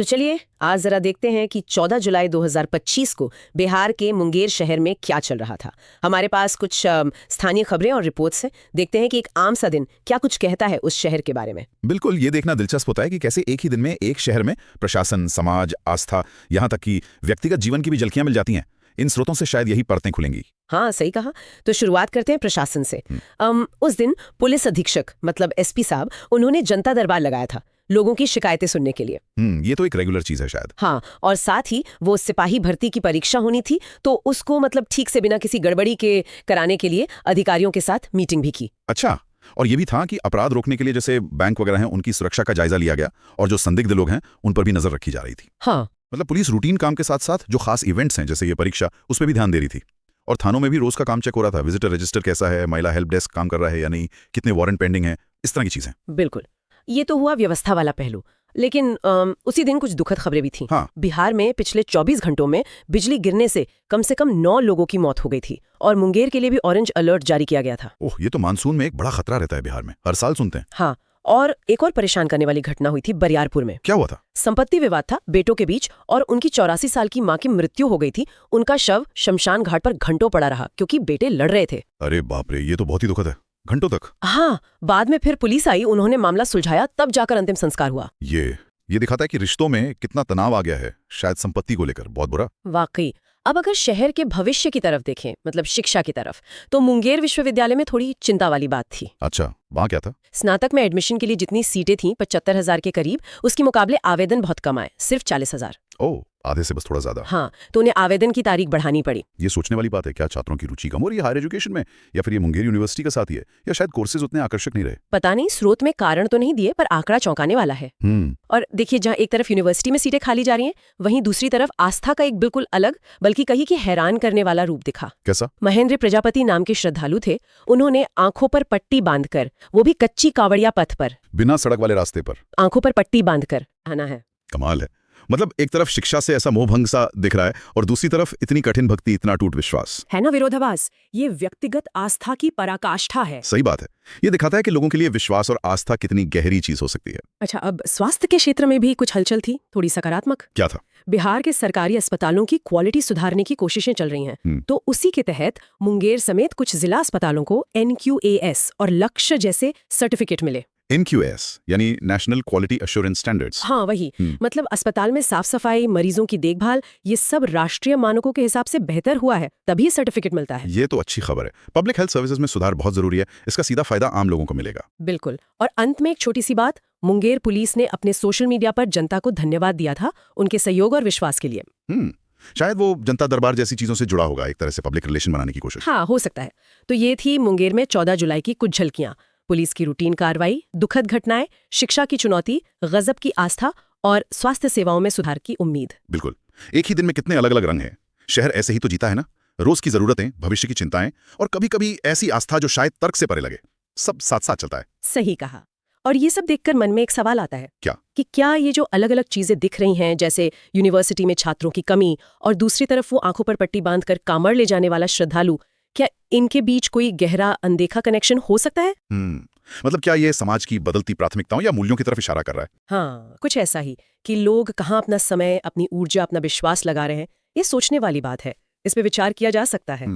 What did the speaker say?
तो चलिए आज जरा देखते हैं कि 14 जुलाई 2025 को बिहार के मुंगेर शहर में क्या चल रहा था। हमारे पास कुछ स्थानीय खबरें और रिपोर्ट्स हैं। देखते हैं कि एक आम सा दिन क्या कुछ कहता है उस शहर के बारे में। बिल्कुल, ये देखना दिलचस्प होता है कि कैसे एक ही दिन में एक शहर में प्रशासन, समाज, आस्था, यहाँ तक कि व्यक्तिगत जीवन की भी झलकियां मिल जाती हैं। इन स्रोतों से शायद यही परतें खुलेंगी। हाँ, सही कहा। तो शुरुआत करते हैं प्रशासन से। उस दिन पुलिस अधीक्षक मतलब एसपी साहब, उन्होंने जनता दरबार लगाया था लोगों की शिकायतें सुनने के लिए। ये तो एक रेगुलर चीज है शायद। हाँ, और साथ ही वो सिपाही भर्ती की परीक्षा होनी थी, तो उसको मतलब ठीक से बिना किसी गड़बड़ी के कराने के लिए अधिकारियों के साथ मीटिंग भी की। अच्छा, और ये भी था कि अपराध रोकने के लिए जैसे बैंक वगैरह हैं उनकी सुरक्षा का जायजा लिया गया और जो संदिग्ध लोग हैं उन पर भी नजर रखी जा रही थी। हाँ, मतलब पुलिस रूटीन काम के साथ साथ जो खास इवेंट्स हैं जैसे ये परीक्षा, उस पर भी ध्यान दे रही थी। और थानों में भी रोज का काम चेक हो रहा था। विजिटर रजिस्टर कैसा है, महिला हेल्प डेस्क काम कर रहा है या नहीं, कितने वारंट पेंडिंग है, इस तरह की चीजें। बिल्कुल, ये तो हुआ व्यवस्था वाला पहलू। लेकिन उसी दिन कुछ दुखद खबरें भी थीं। हाँ। बिहार में पिछले 24 घंटों में बिजली गिरने से कम 9 लोगों की मौत हो गई थी और मुंगेर के लिए भी ऑरेंज अलर्ट जारी किया गया था। ओह, ये तो मानसून में एक बड़ा खतरा रहता है बिहार में, हर साल सुनते हैं। हाँ, और एक और परेशान करने वाली घटना हुई थी बरियारपुर में। क्या हुआ था? संपत्ति विवाद था बेटों के बीच और उनकी 84 साल की मां की मृत्यु हो गई थी। उनका शव शमशान घाट पर घंटों पड़ा रहा क्योंकि बेटे लड़ रहे थे। अरे बाप रे, ये तो बहुत ही दुखद है। घंटों तक? हाँ, बाद में फिर पुलिस आई, उन्होंने मामला सुलझाया, तब जाकर अंतिम संस्कार हुआ। ये दिखाता है कि रिश्तों में कितना तनाव आ गया है, शायद संपत्ति को लेकर। बहुत बुरा। वाकई। अब अगर शहर के भविष्य की तरफ देखें, मतलब शिक्षा की तरफ, तो मुंगेर विश्वविद्यालय में थोड़ी चिंता वाली बात थी। अच्छा, वहाँ क्या था? स्नातक में एडमिशन के लिए जितनी सीटें थीं 75,000 के करीब, उसके मुकाबले आवेदन बहुत कम आए, सिर्फ 40,000। ओह, आधे से बस थोड़ा ज्यादा। हाँ, तो उन्हें आवेदन की तारीख बढ़ानी पड़ी। ये सोचने वाली बात है, क्या छात्रों की रुचि कम हो रही है हायर एजुकेशन में, या फिर ये मुंगेर यूनिवर्सिटी का साथ ही है, या शायद कोर्सेज उतने आकर्षक नहीं रहे? पता नहीं, स्रोत में कारण तो नहीं दिए, पर आंकड़ा चौंकाने वाला है। और देखिए, जहाँ एक तरफ यूनिवर्सिटी में सीटें खाली जा रही हैं, वहीं दूसरी तरफ आस्था का एक बिल्कुल अलग, बल्कि कहीं कि हैरान करने वाला रूप दिखा। कैसा? महेंद्र प्रजापति नाम के श्रद्धालु थे। उन्होंने आंखों पर पट्टी बांधकर, वो भी कच्ची कावड़िया पथ पर, बिना सड़क वाले रास्ते पर, आंखों पर पट्टी बांधकर आना है। कमाल है। मतलब एक तरफ शिक्षा से ऐसा मोहभंग सा दिख रहा है और दूसरी तरफ इतनी कठिन भक्ति, इतना टूट विश्वास। है ना विरोधाभास? ये व्यक्तिगत आस्था की पराकाष्ठा है। सही बात है। ये दिखाता है कि लोगों के लिए विश्वास और आस्था कितनी गहरी चीज हो सकती है। अच्छा, अब स्वास्थ्य के क्षेत्र में भी कुछ हलचल थी, थोड़ी सकारात्मक। क्या था? बिहार के सरकारी अस्पतालों की क्वालिटी सुधारने की कोशिशें चल रही हैं। तो उसी के तहत मुंगेर समेत कुछ जिला अस्पतालों को NQAS और लक्ष्य जैसे सर्टिफिकेट मिले। NQAS यानी नेशनल क्वालिटी एश्योरेंस स्टैंडर्ड्स। हाँ, वही। मतलब अस्पताल में साफ सफाई, मरीजों की देखभाल, ये सब राष्ट्रीय मानकों के हिसाब से बेहतर हुआ है, तभी सर्टिफिकेट मिलता है। ये तो अच्छी खबर है। पब्लिक हेल्थ सर्विसेज में सुधार बहुत जरूरी है। इसका सीधा फायदा आम लोगों को मिलेगा। बिल्कुल। और अंत में एक छोटी सी बात, मुंगेर पुलिस ने अपने सोशल मीडिया पर जनता को धन्यवाद दिया था उनके सहयोग और विश्वास के लिए। शायद वो जनता दरबार जैसी चीजों से जुड़ा होगा, एक तरह से पब्लिक रिलेशन बनाने की कोशिश। हाँ, हो सकता है। तो ये थी मुंगेर में 14 जुलाई की कुछ झलकियां। पुलिस की रूटीन कार्रवाई, दुखद घटनाएं, शिक्षा की चुनौती, गजब की आस्था और स्वास्थ्य सेवाओं में सुधार की उम्मीद। बिल्कुल, एक ही दिन में कितने अलग अलग रंग हैं। शहर ऐसे ही तो जीता है ना, रोज की जरूरतें, भविष्य की चिंताएं और कभी कभी ऐसी आस्था जो शायद तर्क से परे लगे, सब साथ साथ चलता है। सही कहा। और ये सब देखकर मन में एक सवाल आता है। क्या? कि क्या ये जो अलग अलग चीजें दिख रही हैं, जैसे यूनिवर्सिटी में छात्रों की कमी और दूसरी तरफ वो आंखों पर पट्टी बांधकर कांवड़ ले जाने वाला श्रद्धालु, क्या इनके बीच कोई गहरा अनदेखा कनेक्शन हो सकता है? मतलब क्या ये समाज की बदलती प्राथमिकताओं या मूल्यों की तरफ इशारा कर रहा है? हाँ, कुछ ऐसा ही कि लोग कहाँ अपना समय, अपनी ऊर्जा, अपना विश्वास लगा रहे हैं। ये सोचने वाली बात है, इस पे विचार किया जा सकता है।